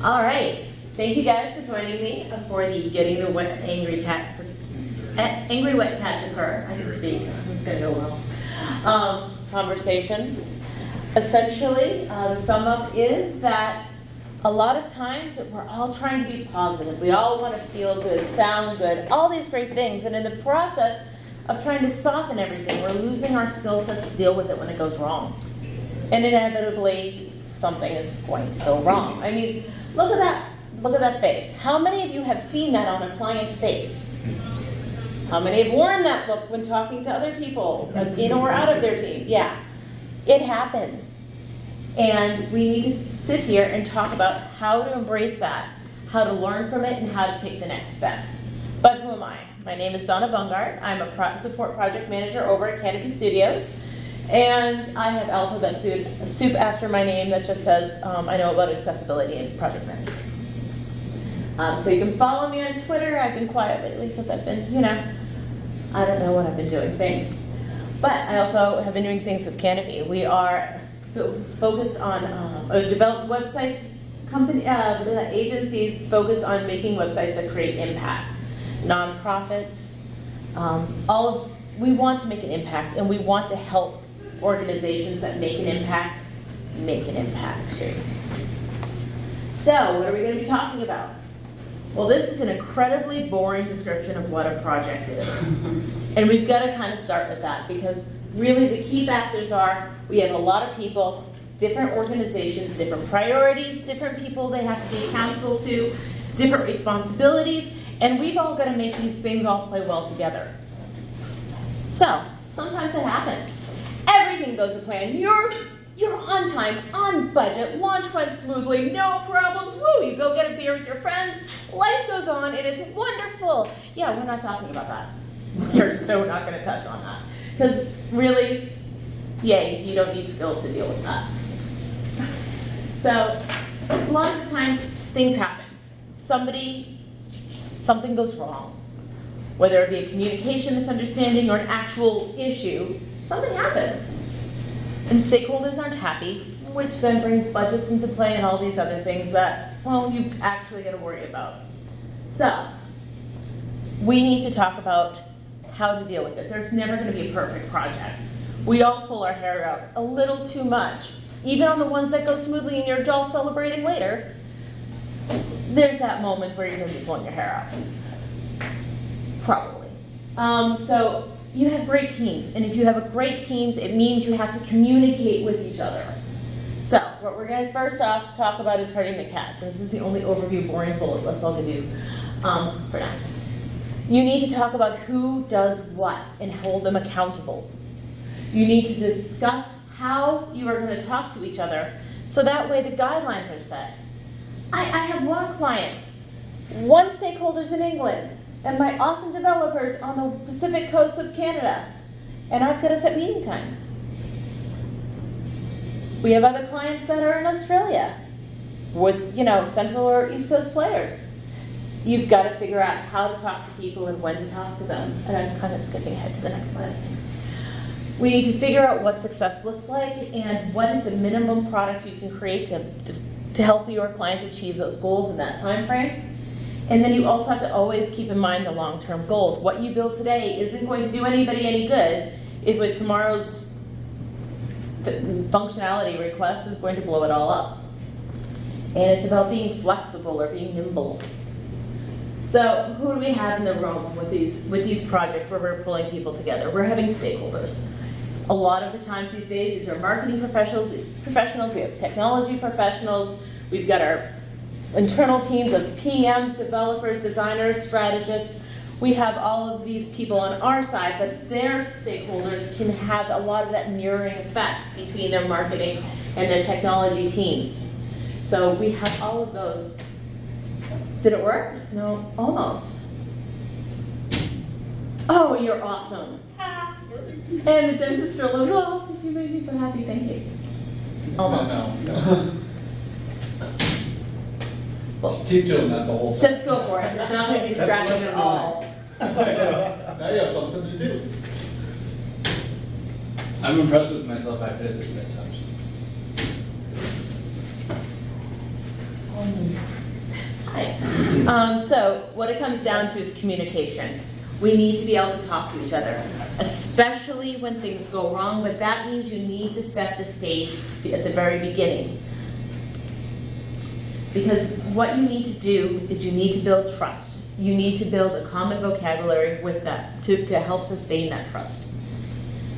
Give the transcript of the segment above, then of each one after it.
All right. Thank you guys for joining me for the Getting the Angry Wet Cat to Purr. I can speak. It's going to go well. Conversation. Essentially, the sum up is that a lot of times we're all trying to be positive. We all want to feel good, sound good, all these great things. And in the process of trying to soften everything, we're losing our skill sets to deal with it when it goes wrong. And inevitably, something is going to go wrong. I mean, look at that. Look at that face. How many of you have seen that on a client's face? How many have worn that look when talking to other people, in or out of their team? Yeah, it happens. And we need to sit here and talk about how to embrace that, how to learn from it, and how to take the next steps. But who am I? My name is Donna Bungard. I'm a support project manager over at Canopy Studios. And I have alphabet soup after my name that just says I know about accessibility and project management. So you can follow me on Twitter. I've been quiet lately because I've been, I don't know what I've been doing. Thanks. But I also have been doing things with Canopy. We are focused on a developed website company, agency focused on making websites that create impact. Nonprofits, we want to make an impact, and we want to help organizations that make an impact too. So, what are we going to be talking about? Well, this is an incredibly boring description of what a project is. And we've got to kind of start with that, because really the key factors are we have a lot of people, different organizations, different priorities, different people they have to be accountable to, different responsibilities, and we've all got to make these things all play well together. So, sometimes it happens. Everything goes to plan. You're on time, on budget, launch went smoothly, no problems, woo, you go get a beer with your friends, life goes on, and it's wonderful. Yeah, we're not talking about that. You're so not going to touch on that. Because really, yay, you don't need skills to deal with that. So, a lot of times, things happen. Something goes wrong. Whether it be a communication misunderstanding or an actual issue, something happens. And stakeholders aren't happy, which then brings budgets into play and all these other things that, well, you actually got to worry about. So, we need to talk about how to deal with it. There's never going to be a perfect project. We all pull our hair out a little too much. Even on the ones that go smoothly and you're all celebrating later, there's that moment where you're going to be pulling your hair out. Probably. So you have great teams, and if you have great teams, it means you have to communicate with each other. So what we're going to first off talk about is herding the cats. And this is the only overview boring bullet list I'll give you for now. You need to talk about who does what and hold them accountable. You need to discuss how you are going to talk to each other so that way the guidelines are set. I have one client, one stakeholder's in England, and my awesome developers on the Pacific coast of Canada, and I've got to set meeting times. We have other clients that are in Australia with, Central or East Coast players. You've got to figure out how to talk to people and when to talk to them. And I'm kind of skipping ahead to the next slide. We need to figure out what success looks like and what is the minimum product you can create to help your client achieve those goals in that time frame. And then you also have to always keep in mind the long-term goals. What you build today isn't going to do anybody any good if with tomorrow's functionality request is going to blow it all up. And it's about being flexible or being nimble. So who do we have in the room with these projects where we're pulling people together? We're having stakeholders. A lot of the times these days, these are marketing professionals, we have technology professionals, we've got our internal teams of PMs, developers, designers, strategists. We have all of these people on our side, but their stakeholders can have a lot of that mirroring effect between their marketing and their technology teams. So we have all of those. Did it work? No, almost. Oh, you're awesome. And the dentist drill is off. You made me so happy, thank you. Almost. No. Well, just keep doing that the whole time. Just go for it. It's not going to be distracting at all. Now you have something to do. I'm impressed with myself. I've did this many times. Hi. So what it comes down to is communication. We need to be able to talk to each other, especially when things go wrong, but that means you need to set the stage at the very beginning. Because what you need to do is you need to build trust. You need to build a common vocabulary with that to help sustain that trust.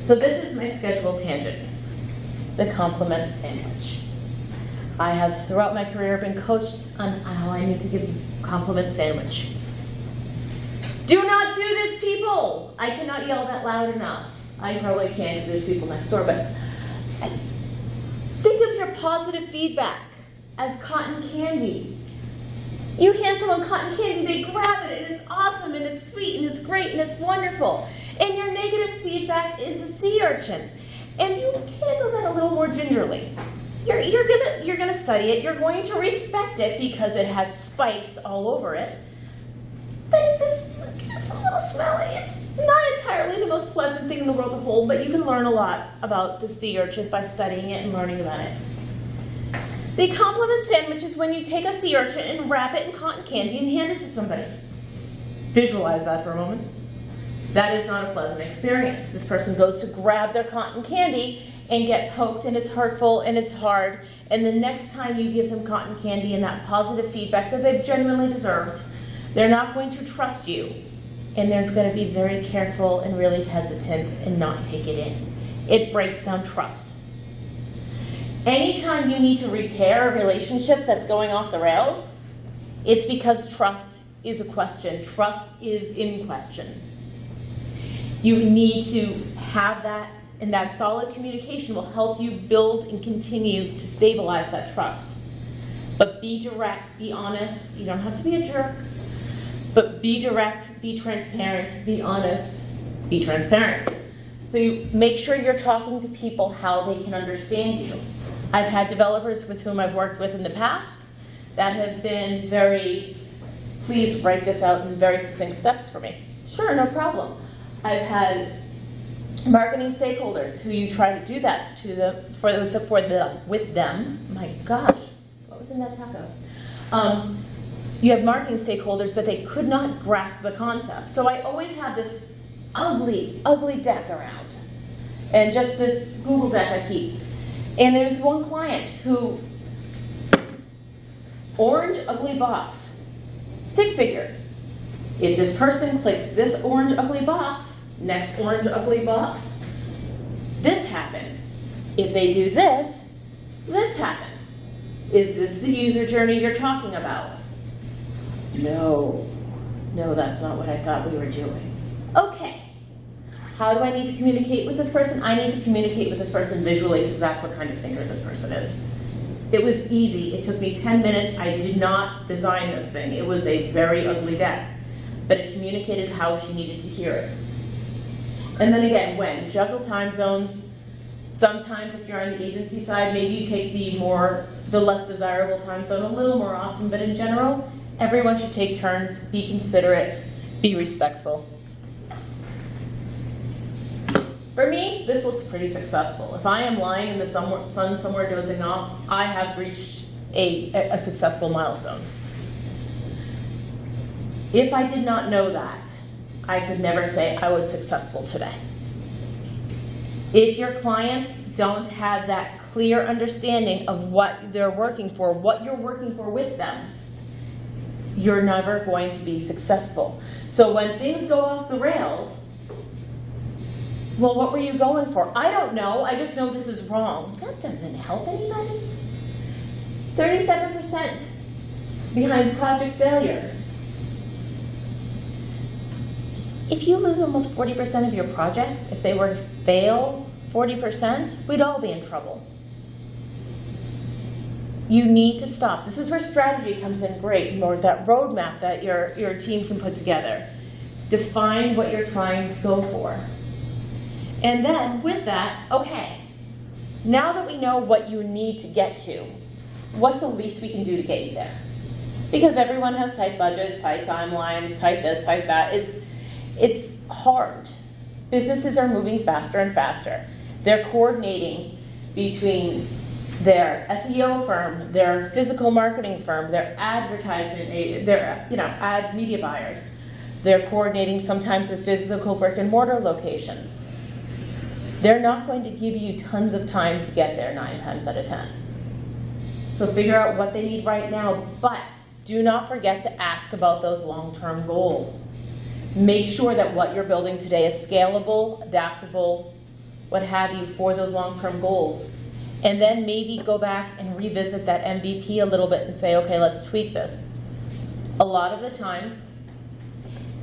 So this is my scheduled tangent, the compliment sandwich. I have throughout my career been coached on how I need to give a compliment sandwich. Do not do this, people! I cannot yell that loud enough. I probably can because there's people next door, but think of your positive feedback as cotton candy. You hand someone cotton candy, they grab it, and it's awesome, and it's sweet, and it's great, and it's wonderful. And your negative feedback is a sea urchin. And you handle that a little more gingerly. You're gonna study it, you're going to respect it because it has spikes all over it. But it's a little smelly. It's not entirely the most pleasant thing in the world to hold, but you can learn a lot about the sea urchin by studying it and learning about it. The compliment sandwich is when you take a sea urchin and wrap it in cotton candy and hand it to somebody. Visualize that for a moment. That is not a pleasant experience. This person goes to grab their cotton candy and get poked, and it's hurtful and it's hard, and the next time you give them cotton candy and that positive feedback that they've genuinely deserved, they're not going to trust you, and they're going to be very careful and really hesitant and not take it in. It breaks down trust. Anytime you need to repair a relationship that's going off the rails, it's because trust is a question. Trust is in question. You need to have that, and that solid communication will help you build and continue to stabilize that trust. But be direct, be honest. You don't have to be a jerk, but be direct, be transparent, be honest, be transparent. So you make sure you're talking to people how they can understand you. I've had developers with whom I've worked with in the past that have been very, please write this out in very succinct steps for me. Sure, no problem. I've had marketing stakeholders who you try to do that with them. My gosh, what was in that taco? You have marketing stakeholders that they could not grasp the concept. So I always have this ugly deck around, and just this Google deck I keep. And there's one client who, orange ugly box, stick figure. If this person clicks this orange ugly box, next orange ugly box, this happens. If they do this, this happens. Is this the user journey you're talking about? No, that's not what I thought we were doing. Okay. How do I need to communicate with this person? I need to communicate with this person visually because that's what kind of thinker this person is. It was easy. It took me 10 minutes. I did not design this thing. It was a very ugly deck, but it communicated how she needed to hear it. And then again, when? Juggle time zones. Sometimes if you're on the agency side, maybe you take the less desirable time zone a little more often, but in general, everyone should take turns, be considerate, be respectful. For me, this looks pretty successful. If I am lying in the sun somewhere dozing off, I have reached a successful milestone. If I did not know that, I could never say I was successful today. If your clients don't have that clear understanding of what they're working for, what you're working for with them, you're never going to be successful. So when things go off the rails, well, what were you going for? I don't know. I just know this is wrong. That doesn't help anybody. 37% behind project failure. If you lose almost 40% of your projects, if they were to fail 40%, we'd all be in trouble. You need to stop. This is where strategy comes in great, or that roadmap that your team can put together. Define what you're trying to go for. And then with that, okay, now that we know what you need to get to, what's the least we can do to get you there? Because everyone has tight budgets, tight timelines, tight this, tight that. It's hard. Businesses are moving faster and faster. They're coordinating between their SEO firm, their physical marketing firm, their advertisement, their ad media buyers. They're coordinating sometimes with physical brick and mortar locations. They're not going to give you tons of time to get there 9 times out of 10. So figure out what they need right now, but do not forget to ask about those long-term goals. Make sure that what you're building today is scalable, adaptable, what have you, for those long-term goals. And then maybe go back and revisit that MVP a little bit and say, okay, let's tweak this. A lot of the times,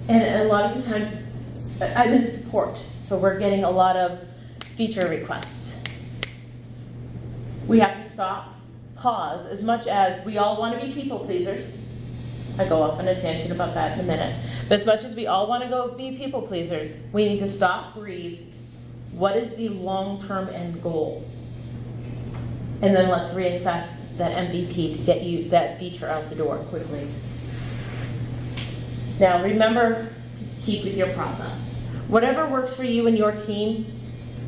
I'm in support, so we're getting a lot of feature requests. We have to stop, pause, as much as we all want to be people pleasers. I go off on a tangent about that in a minute. But as much as we all want to go be people pleasers, we need to stop, breathe. What is the long-term end goal? And then let's reassess that MVP to get you that feature out the door quickly. Now remember, keep with your process. Whatever works for you and your team,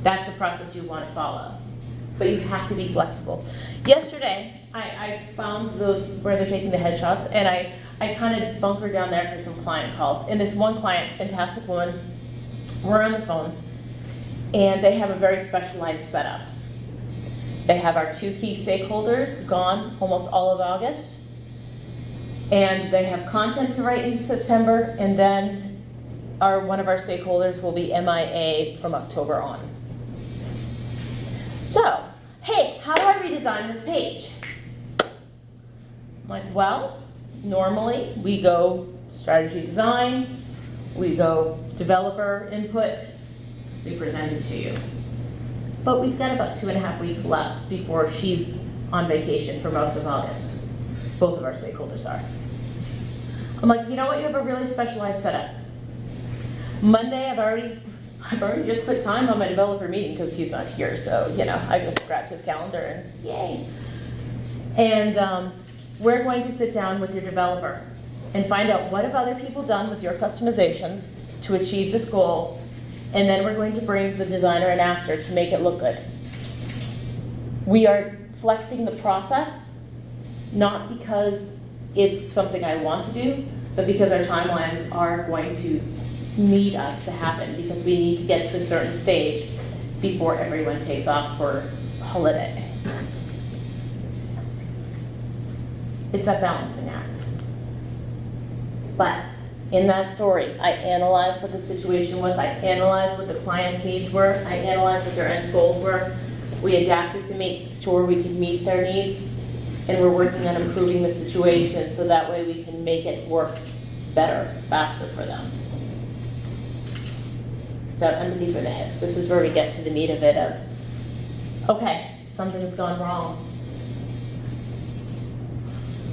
that's the process you want to follow. But you have to be flexible. Yesterday, I found those where they're taking the headshots, and I kind of bunkered down there for some client calls. And this one client, fantastic woman, we're on the phone, and they have a very specialized setup. They have our 2 key stakeholders gone almost all of August, and they have content to write in September, and then one of our stakeholders will be MIA from October on. So, hey, how do I redesign this page? I'm like, well, normally we go strategy design, we go developer input, we present it to you. But we've got about 2.5 weeks left before she's on vacation for most of August. Both of our stakeholders are. I'm like, you know what, you have a really specialized setup. Monday, I've already just put time on my developer meeting because he's not here, so I just grabbed his calendar and yay. And we're going to sit down with your developer and find out what have other people done with your customizations to achieve this goal, and then we're going to bring the designer in after to make it look good. We are flexing the process, not because it's something I want to do, but because our timelines are going to need us to happen, because we need to get to a certain stage before everyone takes off for holiday. It's that balancing act. But in that story, I analyzed what the situation was, I analyzed what the client's needs were, I analyzed what their end goals were. We adapted to make sure we could meet their needs, and we're working on improving the situation so that way we can make it work better, faster for them. So empathy for the hiss. This is where we get to the meat of it of, okay, something's gone wrong.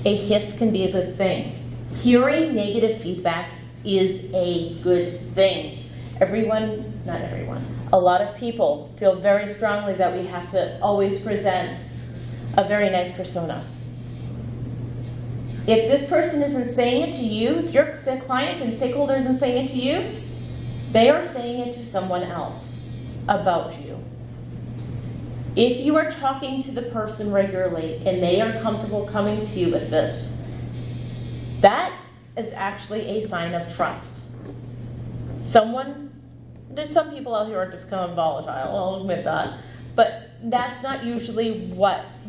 A hiss can be a good thing. Hearing negative feedback is a good thing. Not everyone, a lot of people feel very strongly that we have to always present a very nice persona. If this person isn't saying it to you, if your client and stakeholder isn't saying it to you, they are saying it to someone else about you. If you are talking to the person regularly and they are comfortable coming to you with this, that is actually a sign of trust. There's some people out here who are just kind of volatile, I'll admit that, but that's not usually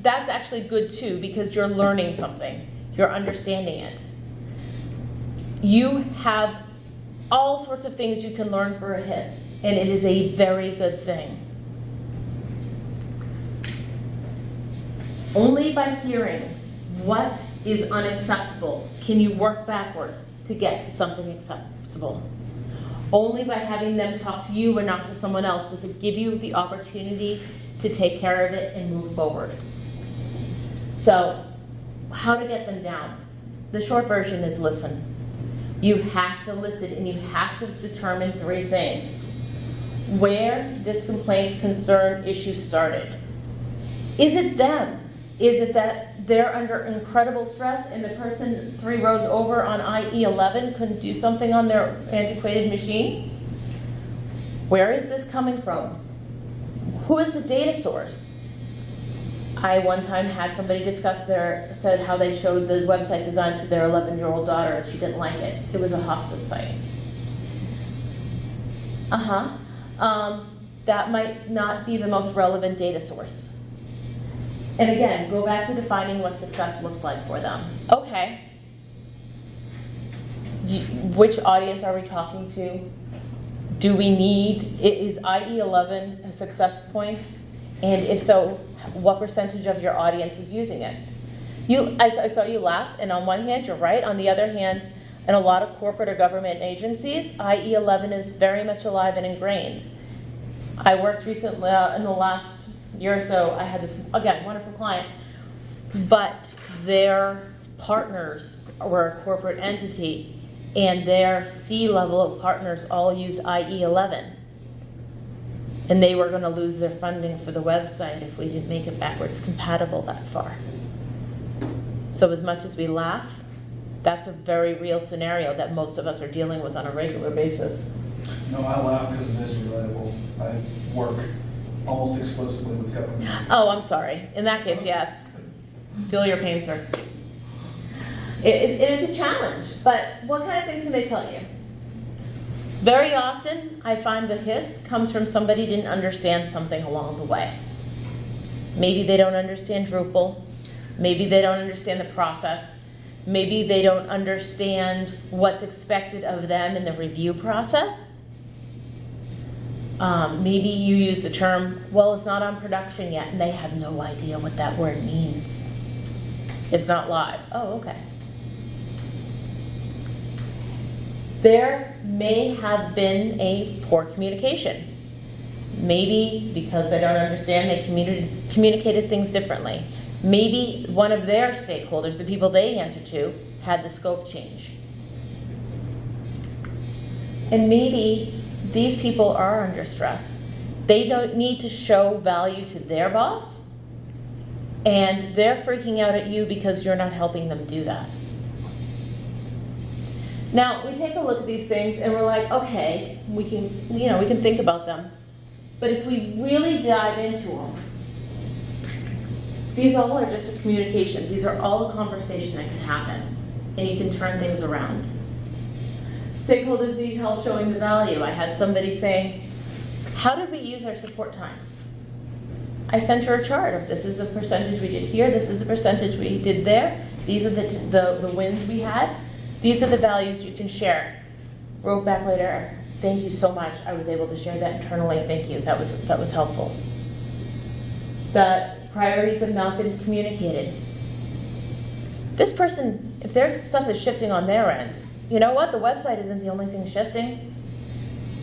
that's actually good too, because you're learning something, you're understanding it. You have all sorts of things you can learn for a hiss, and it is a very good thing. Only by hearing what is unacceptable can you work backwards to get to something acceptable. Only by having them talk to you or not to someone else does it give you the opportunity to take care of it and move forward. So, how to get them down? The short version is listen. You have to listen, and you have to determine 3 things. Where this complaint, concern, issue started. Is it them? Is it that they're under incredible stress and the person 3 rows over on IE11 couldn't do something on their antiquated machine? Where is this coming from? Who is the data source? I one time had somebody discuss said how they showed the website design to their 11-year-old daughter and she didn't like it. It was a hospice site. That might not be the most relevant data source. And again, go back to defining what success looks like for them. Okay. Which audience are we talking to? Do we need, is IE11 a success point? And if so, what percentage of your audience is using it? I saw you laugh, and on one hand, you're right. On the other hand, in a lot of corporate or government agencies, IE11 is very much alive and ingrained. I worked recently, in the last year or so, I had this, again, wonderful client, but their partners were a corporate entity, and their C-level partners all use IE11. And they were going to lose their funding for the website if we didn't make it backwards compatible that far. So as much as we laugh, that's a very real scenario that most of us are dealing with on a regular basis. No, I laugh because it is relatable. I work almost exclusively with government. Oh, I'm sorry. In that case, yes. Feel your pain, sir. It is a challenge, but what kind of things can they tell you? Very often, I find the hiss comes from somebody didn't understand something along the way. Maybe they don't understand Drupal. Maybe they don't understand the process. Maybe they don't understand what's expected of them in the review process. Maybe you use the term, well, it's not on production yet, and they have no idea what that word means. It's not live. Oh, okay. There may have been a poor communication. Maybe because they don't understand, they communicated things differently. Maybe one of their stakeholders, the people they answer to, had the scope change. And maybe these people are under stress. They don't need to show value to their boss, and they're freaking out at you because you're not helping them do that. Now, we take a look at these things and we're like, okay, we can think about them. But if we really dive into them, these all are just a communication. These are all a conversation that can happen, and you can turn things around. Stakeholders need help showing the value. I had somebody saying, how did we use our support time? I sent her a chart of this is the percentage we did here, this is the percentage we did there, these are the wins we had, these are the values you can share. Wrote back later, thank you so much. I was able to share that internally. Thank you. That was helpful. The priorities have not been communicated. This person, if their stuff is shifting on their end, you know what? The website isn't the only thing shifting.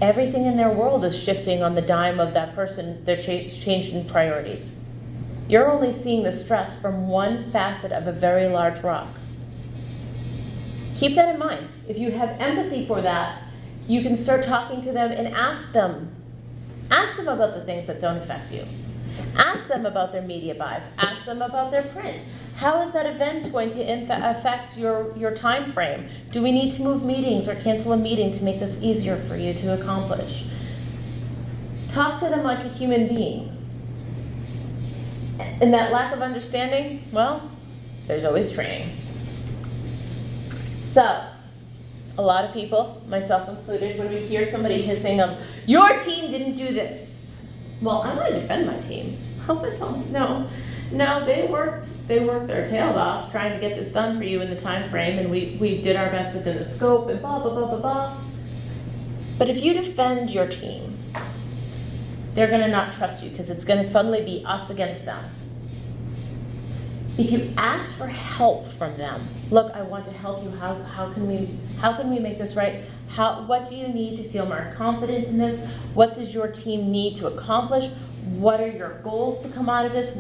Everything in their world is shifting on the dime of that person, their change in priorities. You're only seeing the stress from one facet of a very large rock. Keep that in mind. If you have empathy for that, you can start talking to them and ask them about the things that don't affect you. Ask them about their media buys. Ask them about their print. How is that event going to affect your time frame? Do we need to move meetings or cancel a meeting to make this easier for you to accomplish? Talk to them like a human being. And that lack of understanding, well, there's always training. So, a lot of people, myself included, when we hear somebody hissing of, your team didn't do this. Well, I want to defend my team. No, they worked their tails off trying to get this done for you in the time frame, and we did our best within the scope, and blah, blah, blah, blah, blah. But if you defend your team, they're going to not trust you because it's going to suddenly be us against them. If you ask for help from them, look, I want to help you. How can we make this right? What do you need to feel more confident in this? What does your team need to accomplish? What are your goals to come out of this?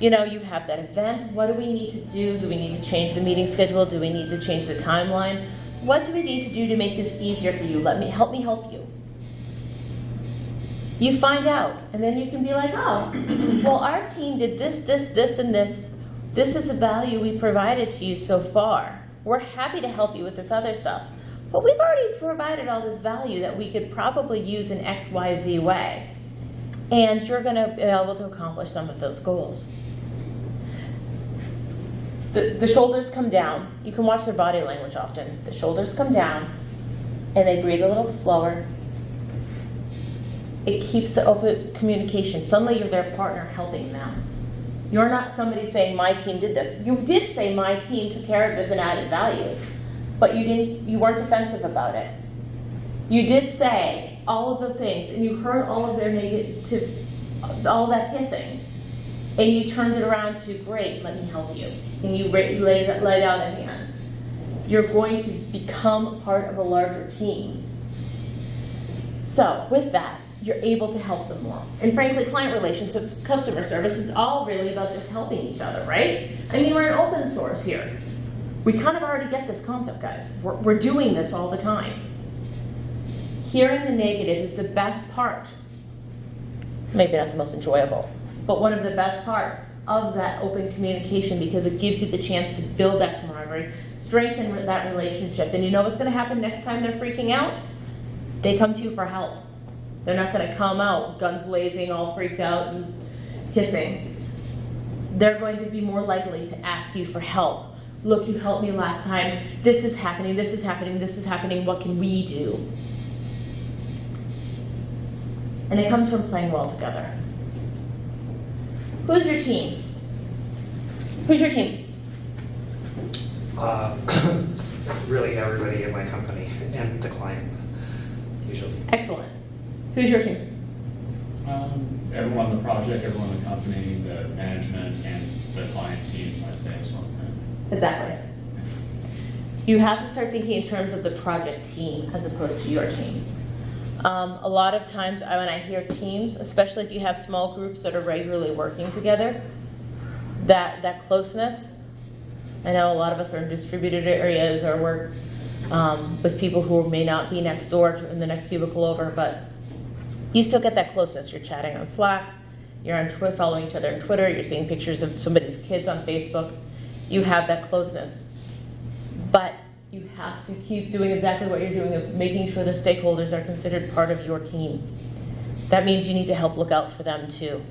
You have that event. What do we need to do? Do we need to change the meeting schedule? Do we need to change the timeline? What do we need to do to make this easier for you? Help me help you. You find out, and then you can be like, oh, well, our team did this, and this. This is the value we provided to you so far. We're happy to help you with this other stuff. But we've already provided all this value that we could probably use in X, Y, Z way. And you're going to be able to accomplish some of those goals. the shoulders come down. You can watch their body language often. The shoulders come down, and they breathe a little slower. It keeps the open communication. Suddenly you're their partner helping them. You're not somebody saying, my team did this. You did say my team took care of this and added value, but you weren't defensive about it. You did say all of the things, and you heard all of their negative, all that hissing, and you turned it around to, great, let me help you. And you laid out a hand. You're going to become part of a larger team. So with that, you're able to help them more. And frankly, client relationships, customer service, it's all really about just helping each other, right? I mean, we're an open source here. We kind of already get this concept, guys. We're doing this all the time. Hearing the negative is the best part. Maybe not the most enjoyable, but one of the best parts of that open communication, because it gives you the chance to build that camaraderie, strengthen that relationship. And you know what's going to happen next time they're freaking out? They come to you for help. They're not going to come out guns blazing, all freaked out and hissing. They're going to be more likely to ask you for help. Look, you helped me last time. This is happening, this is happening, this is happening. What can we do? And it comes from playing well together. Who's your team? Who's your team? Really everybody in my company and the client, usually. Excellent. Who's your team? Everyone in the project, everyone in the company, the management, and the client team, I'd say as well. Exactly. You have to start thinking in terms of the project team as opposed to your team. A lot of times when I hear teams, especially if you have small groups that are regularly working together, that closeness, I know a lot of us are in distributed areas or work with people who may not be next door in the next cubicle over, but you still get that closeness. You're chatting on Slack, you're on Twitter, following each other on Twitter, you're seeing pictures of somebody's kids on Facebook. You have that closeness. But you have to keep doing exactly what you're doing of making sure the stakeholders are considered part of your team. That means you need to help look out for them too.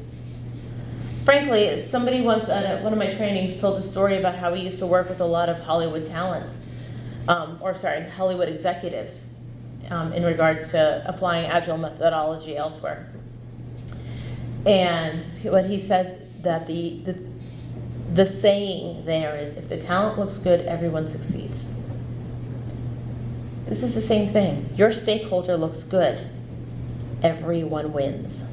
Frankly, somebody once at one of my trainings told a story about how he used to work with a lot of Hollywood talent, Hollywood executives in regards to applying agile methodology elsewhere. And what he said that the saying there is, if the talent looks good, everyone succeeds. This is the same thing. Your stakeholder looks good, everyone wins.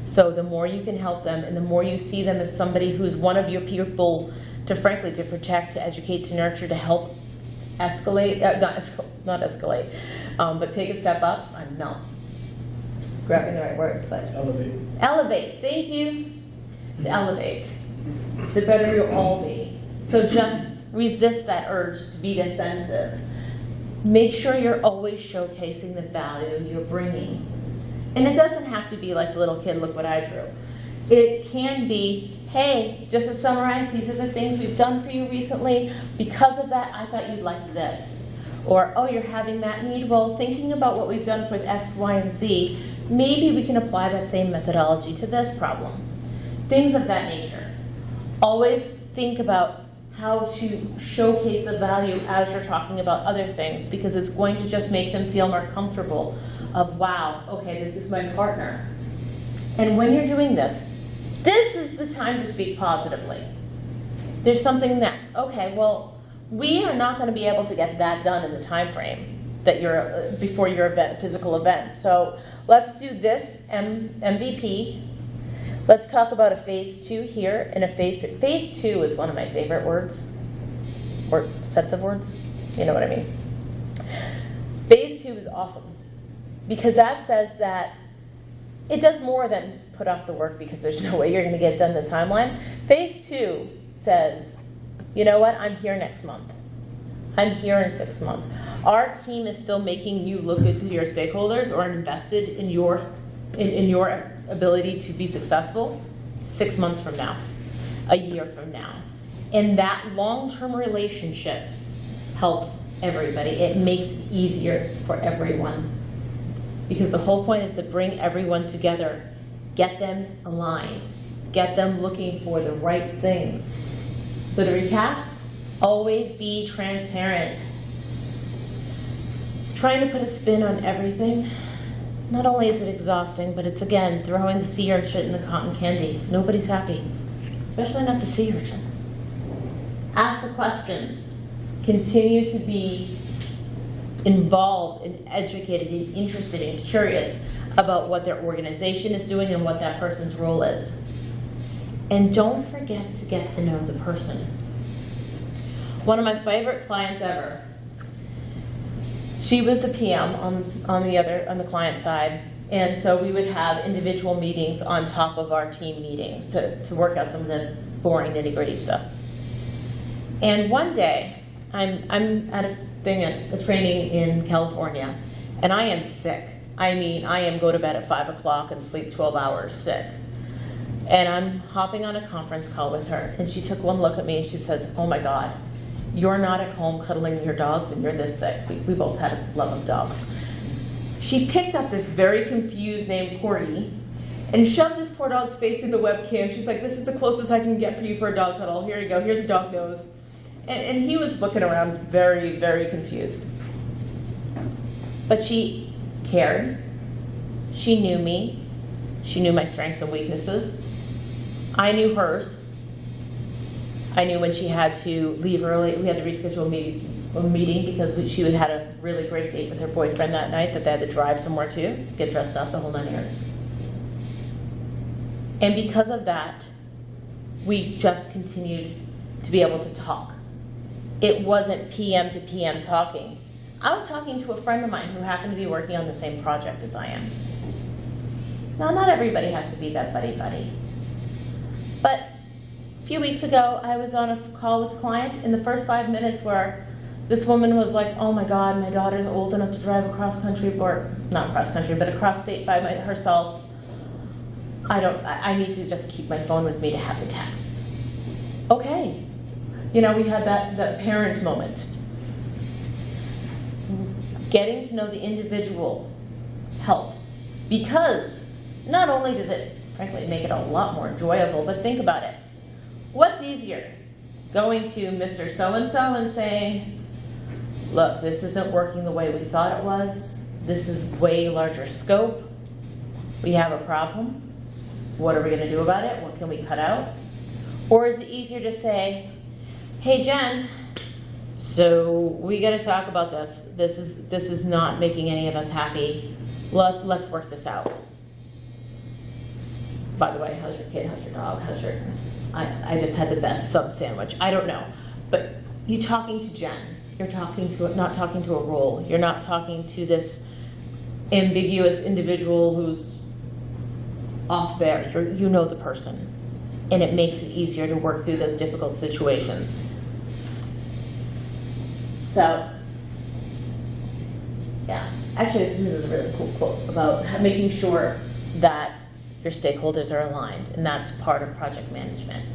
So the more you can help them and the more you see them as somebody who's one of your people to frankly, to protect, to educate, to nurture, to help escalate, not escalate, but take a step up. I'm not grabbing the right word, but Elevate. elevate, thank you, to elevate, the better you'll all be. So just resist that urge to be defensive. Make sure you're always showcasing the value you're bringing. And it doesn't have to be like the little kid, look what I drew. It can be, hey, just to summarize, these are the things we've done for you recently. Because of that, I thought you'd like this. Or, oh, you're having that need. Well, thinking about what we've done with X, Y, and Z, maybe we can apply that same methodology to this problem. Things of that nature. Always think about how to showcase the value as you're talking about other things, because it's going to just make them feel more comfortable of, wow, okay, this is my partner. And when you're doing this, this is the time to speak positively. There's something next. Okay, well, we are not going to be able to get that done in the time frame that you're before your event, physical event. So let's do this MVP. Let's talk about a phase 2 here, and phase 2 is one of my favorite words, or sets of words. You know what I mean? Phase 2 is awesome because that says that it does more than put off the work because there's no way you're going to get it done in the timeline. Phase 2 says, you know what? I'm here next month. I'm here in 6 months. Our team is still making you look good to your stakeholders or invested in your ability to be successful 6 months from now, a year from now. And that long-term relationship helps everybody. It makes it easier for everyone. Because the whole point is to bring everyone together, get them aligned, get them looking for the right things. So to recap, Always be transparent. Trying to put a spin on everything, not only is it exhausting, but it's, again, throwing the sea urchin in the cotton candy. Nobody's happy, especially not the sea urchin. Ask the questions. Continue to be involved and educated and interested and curious about what their organization is doing and what that person's role is. And don't forget to get to know the person. One of my favorite clients ever, she was the PM on the client side, and so we would have individual meetings on top of our team meetings to work out some of the boring nitty-gritty stuff. And one day, I'm at a training in California, and I am sick. I mean, I am go to bed at 5 o'clock and sleep 12 hours sick. And I'm hopping on a conference call with her, and she took one look at me and she says, "Oh my God, you're not at home cuddling your dogs and you're this sick." We both had a love of dogs. She picked up this very confused named Cordy and shoved this poor dog's face in the webcam. She's like, "This is the closest I can get for you for a dog cuddle. Here you go, here's a dog nose." And he was looking around very, very confused. But she cared. She knew me. She knew my strengths and weaknesses. I knew hers. I knew when she had to leave early. We had to reschedule a meeting because she had a really great date with her boyfriend that night that they had to drive somewhere to, get dressed up, the whole 9 yards. And because of that, we just continued to be able to talk. It wasn't PM to PM talking. I was talking to a friend of mine who happened to be working on the same project as I am. Now, not everybody has to be that buddy-buddy. But a few weeks ago, I was on a call with a client in the first 5 minutes where this woman was like, "Oh my God, my daughter's old enough to drive across country, or not across country, but across state by herself. I need to just keep my phone with me to have the texts." Okay. You know, we had that parent moment. Getting to know the individual helps, because not only does it, frankly, make it a lot more enjoyable, but think about it. What's easier? Going to Mr. So-and-so and saying, "Look, this isn't working the way we thought it was. This is way larger scope. We have a problem. What are we going to do about it? What can we cut out?" Or is it easier to say, "Hey, Jen, so we got to talk about this. This is not making any of us happy. Let's work this out. By the way, how's your kid? How's your dog? How's your..." I just had the best sub sandwich. I don't know. But you talking to Jen. You're not talking to a role. You're not talking to this ambiguous individual who's off there. You know the person. And it makes it easier to work through those difficult situations. So, yeah. Actually, this is a really cool quote about making sure that your stakeholders are aligned, and that's part of project management,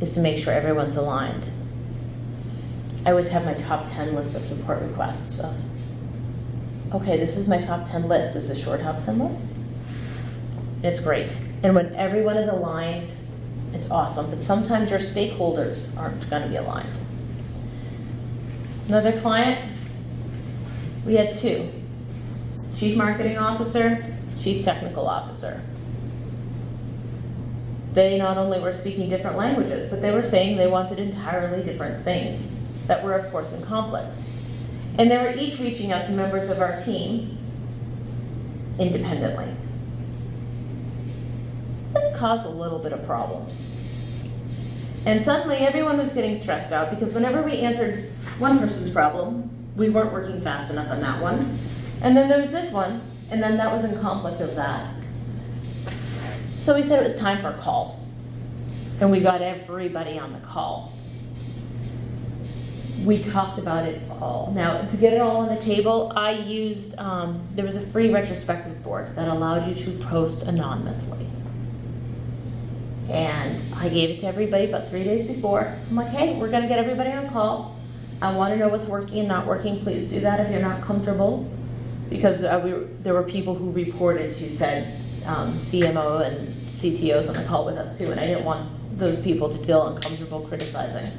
is to make sure everyone's aligned. I always have my top 10 list of support requests of, okay, this is my top 10 list. Is this your top 10 list? It's great. And when everyone is aligned, it's awesome. But sometimes your stakeholders aren't going to be aligned. Another client, we had 2. Chief Marketing Officer, Chief Technical Officer. They not only were speaking different languages, but they were saying they wanted entirely different things that were, of course, in conflict. And they were each reaching out to members of our team independently. This caused a little bit of problems. And suddenly everyone was getting stressed out because whenever we answered one person's problem, we weren't working fast enough on that one. And then there was this one, and then that was in conflict of that. So we said it was time for a call. And we got everybody on the call. We talked about it all. Now, to get it all on the table, I used, there was a free retrospective board that allowed you to post anonymously. And I gave it to everybody about 3 days before. I'm like, hey, we're gonna get everybody on a call. I wanna know what's working and not working. Please do that if you're not comfortable. Because there were people who reported who said CMO and CTOs on the call with us too, and I didn't want those people to feel uncomfortable criticizing.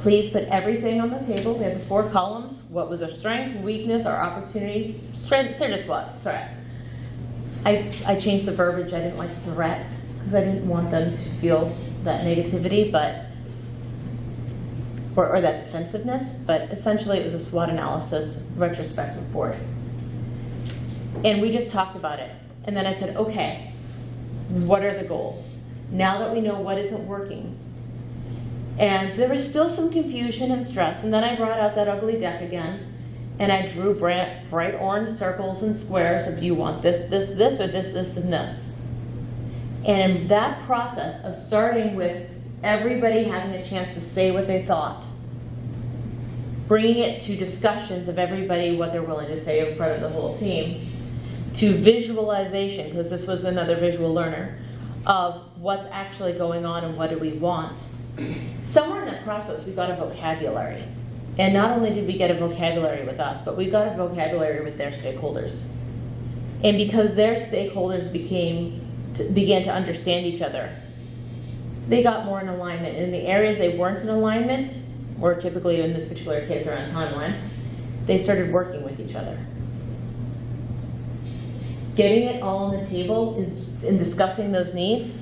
Please put everything on the table. We have the 4 columns. What was our strength, weakness, our opportunity, strength, threat. I changed the verbiage. I didn't like threat because I didn't want them to feel that negativity, or that defensiveness, but essentially it was a SWOT analysis retrospective board. And we just talked about it. And then I said, okay, what are the goals? Now that we know what isn't working. And there was still some confusion and stress, and then I brought out that ugly deck again, and I drew bright orange circles and squares of you want this, this, this, or this, and this. And in that process of starting with everybody having a chance to say what they thought, bringing it to discussions of everybody, what they're willing to say in front of the whole team, to visualization, because this was another visual learner, of what's actually going on and what do we want. Somewhere in that process, we got a vocabulary. And not only did we get a vocabulary with us, but we got a vocabulary with their stakeholders. And because their stakeholders began to understand each other, they got more in alignment. In the areas they weren't in alignment, or typically in this particular case around timeline, they started working with each other. Getting it all on the table and discussing those needs,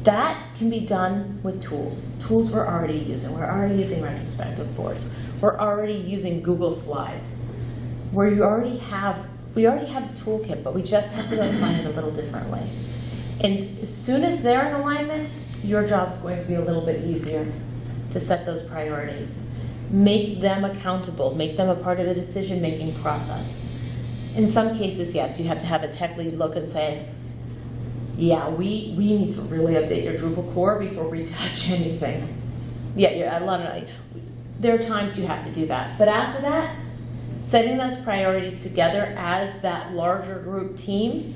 that can be done with tools. Tools we're already using. We're already using retrospective boards. We're already using Google Slides. We already have the toolkit, but we just have to define it a little differently. And as soon as they're in alignment, your job's going to be a little bit easier to set those priorities. Make them accountable. Make them a part of the decision-making process. In some cases, yes, you have to have a tech lead look and say, yeah, we need to really update your Drupal core before we touch anything. Yeah, I love it. There are times you have to do that. But after that, setting those priorities together as that larger group team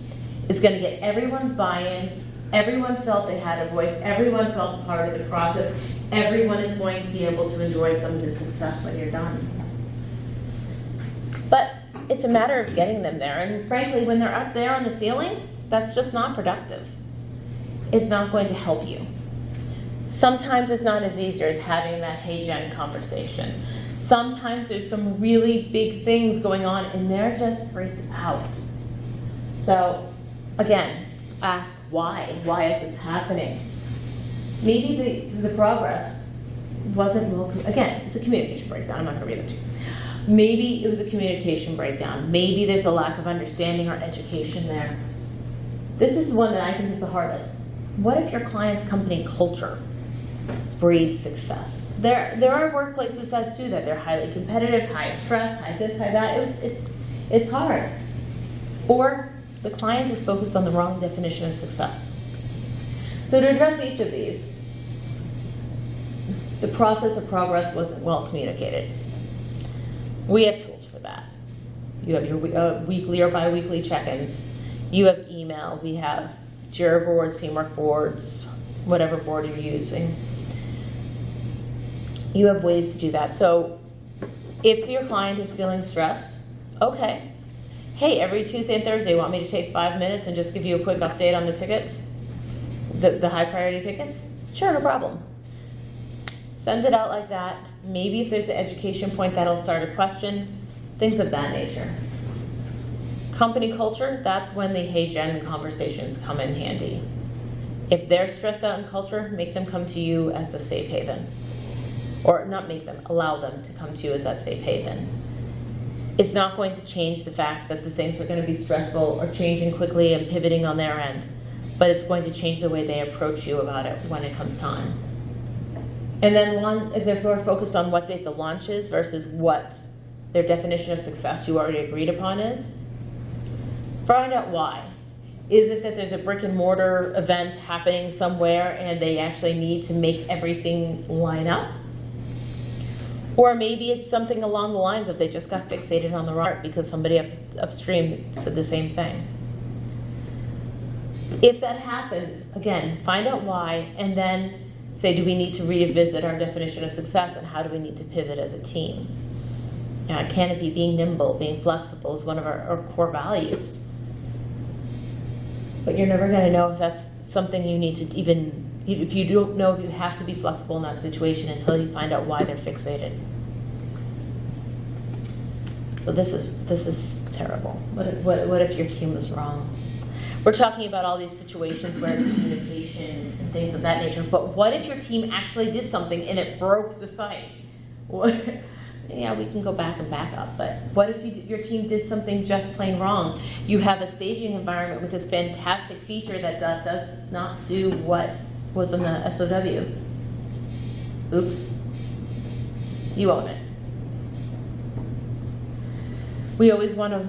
is going to get everyone's buy-in. Everyone felt they had a voice. Everyone felt a part of the process. Everyone is going to be able to enjoy some of the success when you're done. But it's a matter of getting them there. And frankly, when they're up there on the ceiling, that's just not productive. It's not going to help you. Sometimes it's not as easy as having that hey Jen conversation. Sometimes there's some really big things going on and they're just freaked out. So again, ask why. Why is this happening? Maybe the progress wasn't well, again, it's a communication breakdown. I'm not going to read it to you. Maybe it was a communication breakdown. Maybe there's a lack of understanding or education there. This is one that I think is the hardest. What if your client's company culture breeds success? There are workplaces that do that. They're highly competitive, high stress, high this, high that. It's hard. Or the client is focused on the wrong definition of success. So to address each of these, the process of progress wasn't well communicated. We have tools for that. You have your weekly or bi-weekly check-ins. You have email. We have Jira boards, teamwork boards, whatever board you're using. You have ways to do that. So if your client is feeling stressed, okay. Hey, every Tuesday and Thursday, want me to take 5 minutes and just give you a quick update on the tickets? The high priority tickets? Sure, no problem. Send it out like that. Maybe if there's an education point, that'll start a question, things of that nature. Company culture, that's when the hey Jen conversations come in handy. If they're stressed out in culture, make them come to you as the safe haven. Or not make them, allow them to come to you as that safe haven. It's not going to change the fact that the things are going to be stressful or changing quickly and pivoting on their end, but it's going to change the way they approach you about it when it comes time. And then if they're more focused on what date the launch is versus what their definition of success you already agreed upon is, find out why. Is it that there's a brick and mortar event happening somewhere and they actually need to make everything line up? Or maybe it's something along the lines of they just got fixated on the wrong part because somebody upstream said the same thing. If that happens, again, find out why and then say, do we need to revisit our definition of success and how do we need to pivot as a team? Can it be being nimble, being flexible is one of our core values. But you're never going to know if that's something you need to even If you don't know, you have to be flexible in that situation until you find out why they're fixated. So this is terrible. What if your team was wrong? We're talking about all these situations where it's communication and things of that nature, but what if your team actually did something and it broke the site? Yeah, we can go back and back up, but what if your team did something just plain wrong? You have a staging environment with this fantastic feature that does not do what was in the SOW. Oops. You own it. We always want to,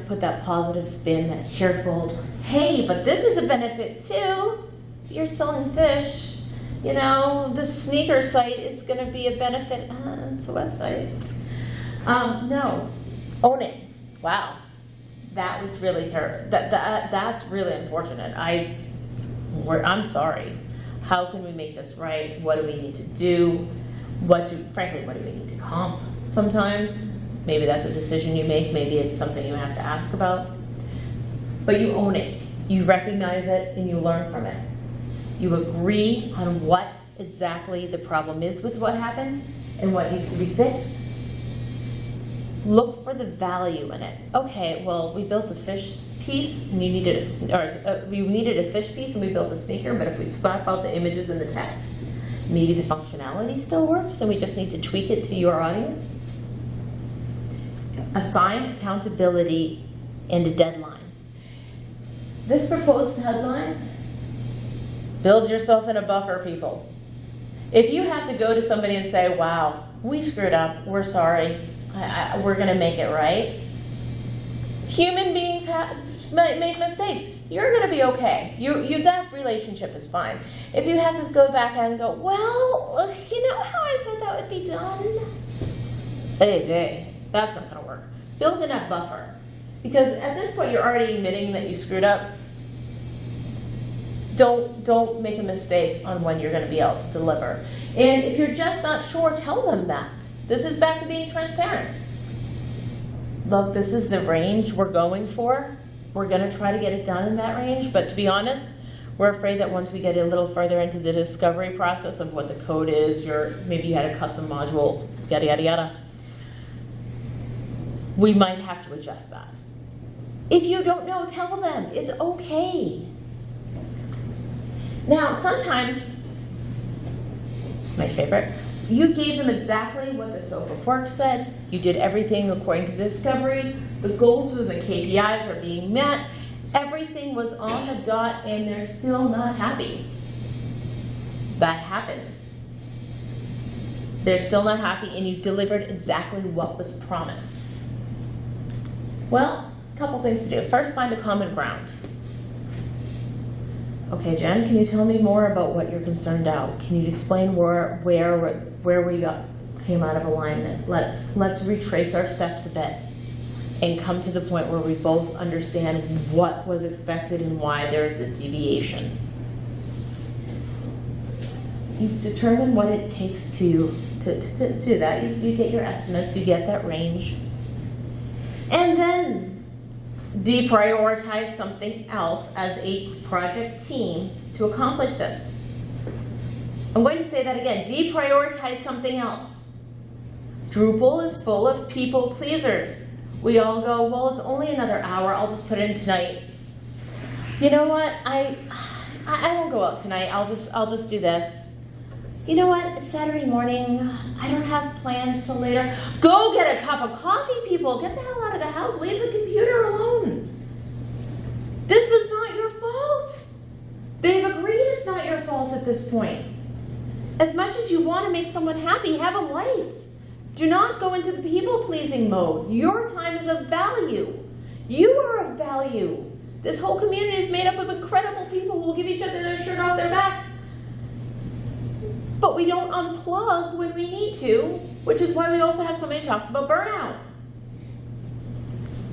put that positive spin, that cheerful, hey, but this is a benefit too. You're selling fish. The sneaker site is going to be a benefit. It's a website. No, own it. Wow, that was really terrible. That's really unfortunate. I'm sorry. How can we make this right? What do we need to do? Frankly, what do we need to comp sometimes? Maybe that's a decision you make. Maybe it's something you have to ask about. But you own it. You recognize it and you learn from it. You agree on what exactly the problem is with what happened and what needs to be fixed. Look for the value in it. Okay, well, we built a fish piece and we needed a fish piece and we built a sneaker, but if we swap out the images and the text, maybe the functionality still works and we just need to tweak it to your audience. Assign accountability and a deadline. This proposed deadline, build yourself in a buffer, people. If you have to go to somebody and say, wow, we screwed up, we're sorry, we're going to make it right. Human beings make mistakes. You're going to be okay. That relationship is fine. If you have to go back and go, well, you know how I said that would be done? Hey, that's not going to work. Build in a buffer. Because at this point, you're already admitting that you screwed up. Don't make a mistake on when you're going to be able to deliver. And if you're just not sure, tell them that. This is back to being transparent. Look, this is the range we're going for. We're going to try to get it done in that range, but to be honest, we're afraid that once we get a little further into the discovery process of what the code is, maybe you had a custom module, yada, yada, yada, we might have to adjust that. If you don't know, tell them. It's okay. Now, sometimes, my favorite, you gave them exactly what the scope of work said. You did everything according to the discovery. The goals and the KPIs are being met. Everything was on the dot and they're still not happy. That happens. They're still not happy and you delivered exactly what was promised. Well, a couple things to do. First, find a common ground. Okay, Jen, can you tell me more about what you're concerned about? Can you explain where we came out of alignment? Let's retrace our steps a bit and come to the point where we both understand what was expected and why there's a deviation. You determine what it takes to do that. You get your estimates, you get that range. And then deprioritize something else as a project team to accomplish this. I'm going to say that again. Deprioritize something else. Drupal is full of people pleasers. We all go, well, it's only another hour. I'll just put it in tonight. You know what? I won't go out tonight. I'll just do this. You know what? It's Saturday morning. I don't have plans till later. Go get a cup of coffee, people. Get the hell out of the house. Leave the computer alone. This was not your fault. They've agreed it's not your fault at this point. As much as you want to make someone happy, have a life. Do not go into the people-pleasing mode. Your time is of value. You are of value. This whole community is made up of incredible people who will give each other their shirt off their back. But we don't unplug when we need to, which is why we also have so many talks about burnout.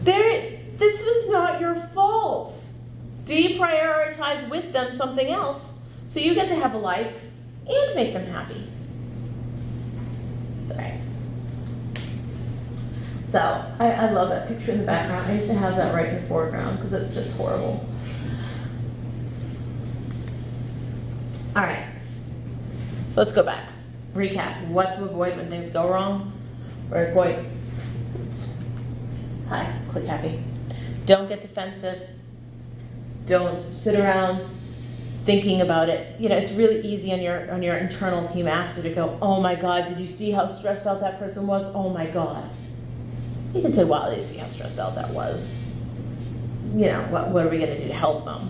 This was not your fault. Deprioritize with them something else so you get to have a life and make them happy. Sorry. So, I love that picture in the background. I used to have that right in the foreground because it's just horrible. All right. So let's go back. Recap. What to avoid when things go wrong. Very point. Oops. Hi. Click happy. Don't get defensive. Don't sit around thinking about it. You know, it's really easy on your internal team after to go, oh my God, did you see how stressed out that person was? Oh my God. You can say, wow, did you see how stressed out that was? You know, what are we going to do to help them?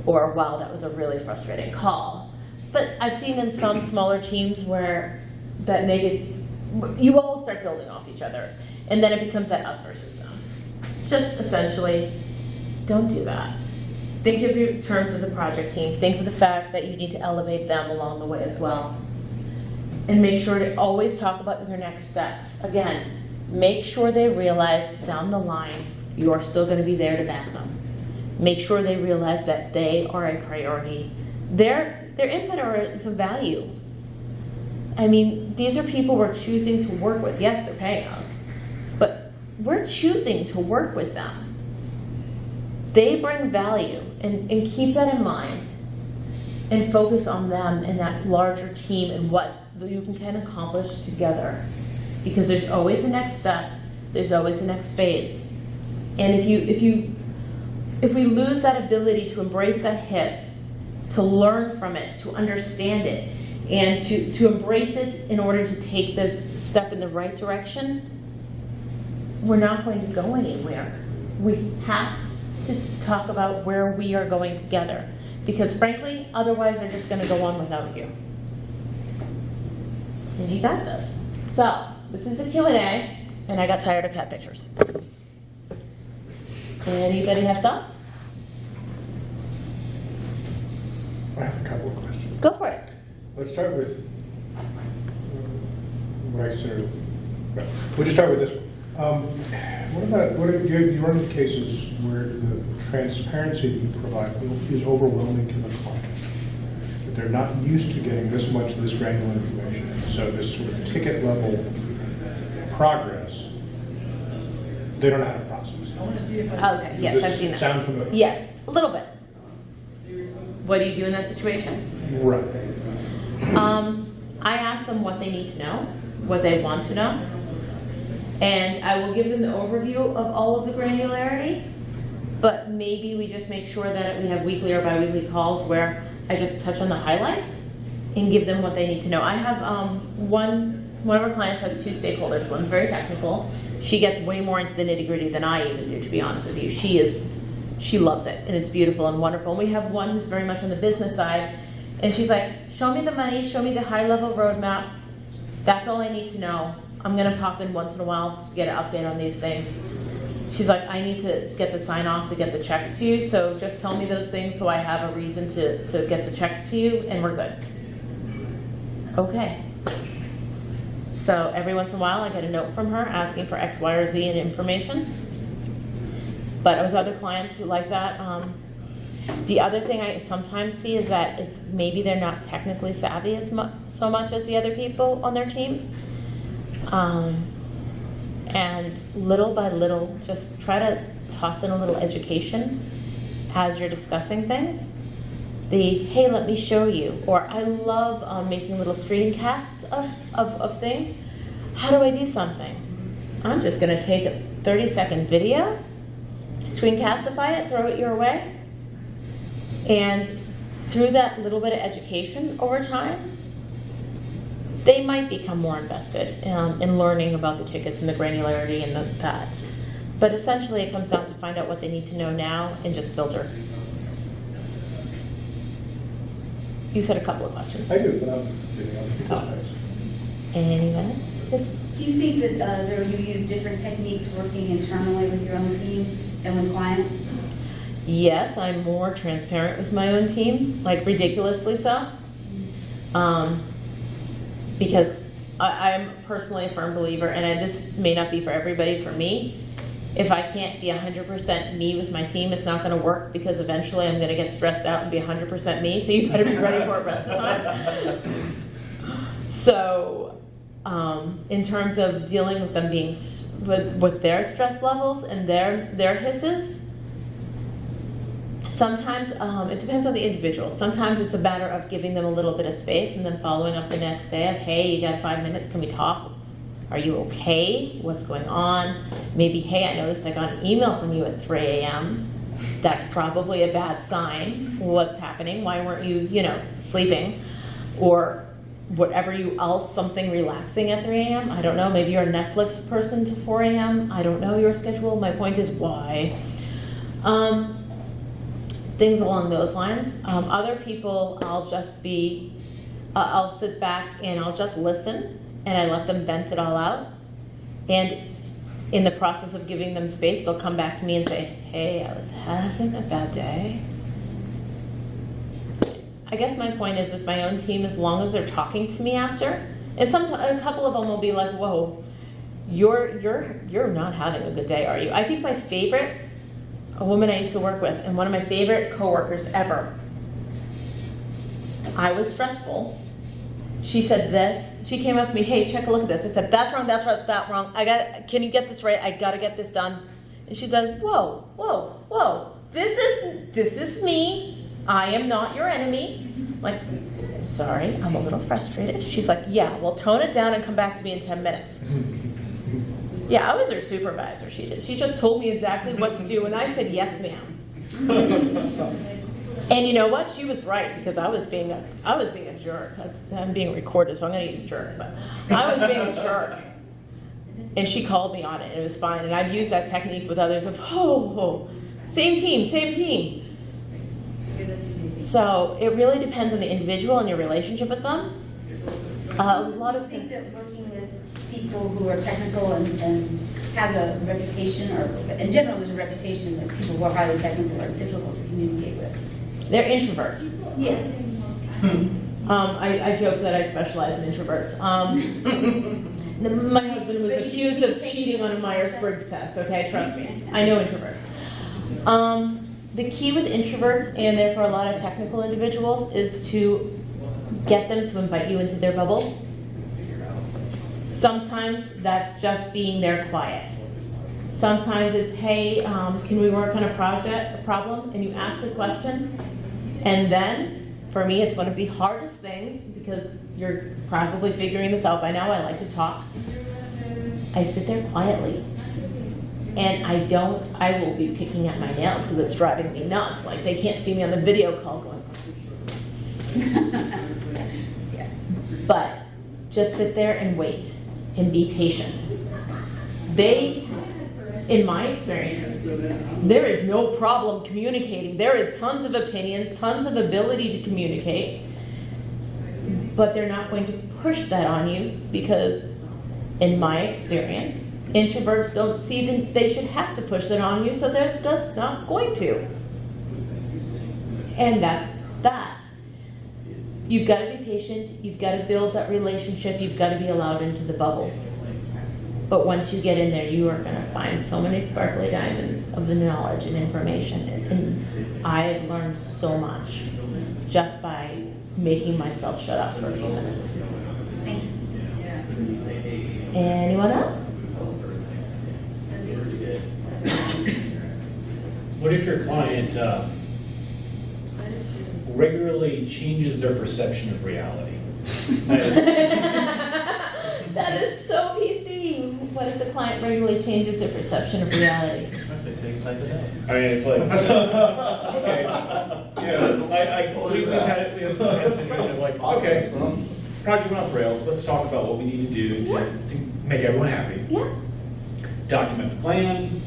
Or, wow, that was a really frustrating call. But I've seen in some smaller teams where that you all start building off each other. And then it becomes that us versus them. Just essentially, don't do that. Think of your terms of the project team. Think of the fact that you need to elevate them along the way as well. And make sure to always talk about your next steps. Again, make sure they realize down the line you are still going to be there to back them. Make sure they realize that they are a priority. Their input is of value. I mean, these are people we're choosing to work with. Yes, they're paying us, but we're choosing to work with them. They bring value, and keep that in mind, and focus on them and that larger team and what you can accomplish together. Because there's always a next step, there's always the next phase. And if we lose that ability to embrace that hiss, to learn from it, to understand it, and to embrace it in order to take the step in the right direction, we're not going to go anywhere. We have to talk about where we are going together. Because frankly, otherwise they're just going to go on without you. And you got this. So, this is a Q&A, and I got tired of cat pictures. Anybody have thoughts? I have a couple of questions. Go for it. Let's start with what I consider. Well, we'll just start with this one. You run into cases where the transparency you provide is overwhelming to the client? That they're not used to getting this much of this granular information. So this sort of ticket level progress, they don't know how to process. Okay, yes, I've seen that. Sound familiar? Yes, a little bit. What do you do in that situation? Right. I ask them what they need to know, what they want to know, and I will give them the overview of all of the granularity, but maybe we just make sure that we have weekly or bi-weekly calls where I just touch on the highlights and give them what they need to know. I have one of our clients has 2 stakeholders. One's very technical. She gets way more into the nitty-gritty than I even do, to be honest with you. She loves it, and it's beautiful and wonderful. And we have one who's very much on the business side, and she's like, show me the money, show me the high-level roadmap. That's all I need to know. I'm going to pop in once in a while to get an update on these things. She's like, I need to get the sign-offs to get the checks to you, so just tell me those things so I have a reason to get the checks to you, and we're good. Okay. So every once in a while I get a note from her asking for X, Y, or Z in information. But with other clients who like that, the other thing I sometimes see is that maybe they're not technically savvy so much as the other people on their team. And little by little, just try to toss in a little education as you're discussing things. Hey, let me show you. Or I love making little screencasts of things. How do I do something? I'm just going to take a 30-second video, screencastify it, throw it your way. And through that little bit of education over time, they might become more invested in learning about the tickets and the granularity and that. But essentially it comes down to find out what they need to know now and just filter. You said a couple of questions. I do, but I'm giving other people's space. Anybody? Yes. Do you think that you use different techniques working internally with your own team than with clients? Yes, I'm more transparent with my own team, like ridiculously so. Because I'm personally a firm believer, and this may not be for everybody, for me, if I can't be 100% me with my team, it's not going to work, because eventually I'm going to get stressed out and be 100% me, so you better be ready for it rest of the time. So, in terms of dealing with them being, with their stress levels and their hisses, Sometimes, it depends on the individual. Sometimes it's a matter of giving them a little bit of space and then following up the next day of, hey, you got 5 minutes, can we talk? Are you okay? What's going on? Maybe, hey, I noticed I got an email from you at 3 a.m. That's probably a bad sign. What's happening? Why weren't you, sleeping? Or whatever else, something relaxing at 3 a.m. I don't know. Maybe you're a Netflix person to 4 a.m. I don't know your schedule. My point is why. Things along those lines. Other people, I'll sit back and I'll just listen and I let them vent it all out. And in the process of giving them space, they'll come back to me and say, hey, I was having a bad day. I guess my point is with my own team, as long as they're talking to me after, and a couple of them will be like, whoa, you're not having a good day, are you? I think my favorite, a woman I used to work with, and one of my favorite coworkers ever, I was stressful. She said this, she came up to me, hey, check a look at this. I said, that's wrong, that's right, that wrong. Can you get this right? I gotta get this done. And she said, whoa, whoa, whoa, this is me. I am not your enemy. Like, sorry, I'm a little frustrated. She's like, yeah, well, tone it down and come back to me in 10 minutes. Yeah, I was her supervisor. She just told me exactly what to do, and I said, yes, ma'am. And you know what? She was right, because I was being a jerk. I'm being recorded, so I'm going to use jerk, but I was being a jerk. And she called me on it, and it was fine. And I've used that technique with others of, same team. So it really depends on the individual and your relationship with them. A lot of I think that working with people who are technical and have a reputation, or in general there's a reputation that people who are highly technical are difficult to communicate with. They're introverts. Yeah. I joke that I specialize in introverts. My husband was accused of cheating on a Myers-Briggs test, okay? Trust me. I know introverts. The key with introverts, and therefore a lot of technical individuals, is to get them to invite you into their bubble. Sometimes that's just being there quiet. Sometimes it's, hey, can we work on a problem? And you ask a question. And then, for me, it's one of the hardest things, because you're probably figuring this out by now. I like to talk. I sit there quietly. And I will be picking at my nails because it's driving me nuts. Like, they can't see me on the video call going. Yeah. But just sit there and wait and be patient. In my experience, there is no problem communicating. There is tons of opinions, tons of ability to communicate, but they're not going to push that on you because, in my experience, introverts don't see that they should have to push it on you, so they're just not going to. And that's that. You've got to be patient, you've got to build that relationship, you've got to be allowed into the bubble. But once you get in there, you are going to find so many sparkly diamonds of the knowledge and information. And I've learned so much just by making myself shut up for a few minutes. Thank you. Anyone else? What if your client regularly changes their perception of reality? That is so PC. What if the client regularly changes their perception of reality? If they take psychedelics. I mean, it's like, okay, we've had situations like, okay, project went off the rails, let's talk about what we need to do to make everyone happy. Yeah. Document the plan,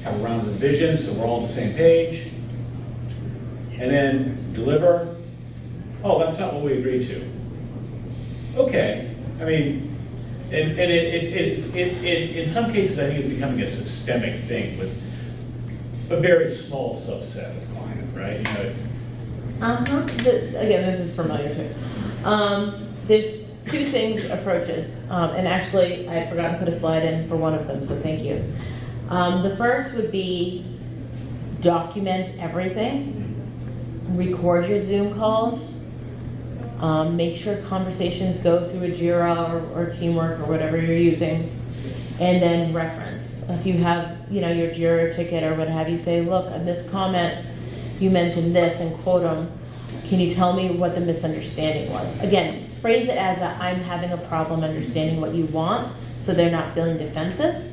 have a round of revisions so we're all on the same page, and then deliver. Oh, that's not what we agreed to. Okay, I mean, and it in some cases I think it's becoming a systemic thing with a very small subset of client, right? You know, it's. Again, this is familiar too. There's two things, approaches, and actually I had forgotten to put a slide in for one of them, so thank you. The first would be document everything, record your Zoom calls, make sure conversations go through a Jira or Teamwork or whatever you're using, and then reference. If you have, your Jira ticket or what have you, say, look, on this comment, you mentioned this and quote them, can you tell me what the misunderstanding was? Again, phrase it as a, I'm having a problem understanding what you want, so they're not feeling defensive.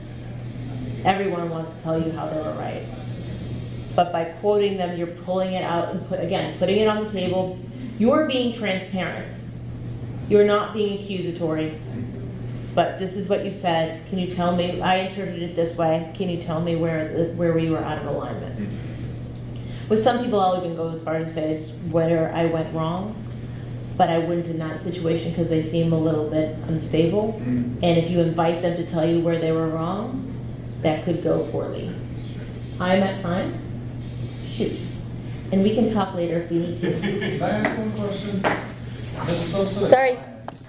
Everyone wants to tell you how they were right. But by quoting them, you're pulling it out and putting it on the table. You're being transparent. You're not being accusatory. But this is what you said. Can you tell me? I interpreted it this way. Can you tell me where we were out of alignment? With some people, I'll even go as far as to say where I went wrong. But I wouldn't in that situation because they seem a little bit unstable. And if you invite them to tell you where they were wrong, that could go poorly. I'm at time. Shoot. And we can talk later if we need to. Can I ask one question? This subset. Sorry.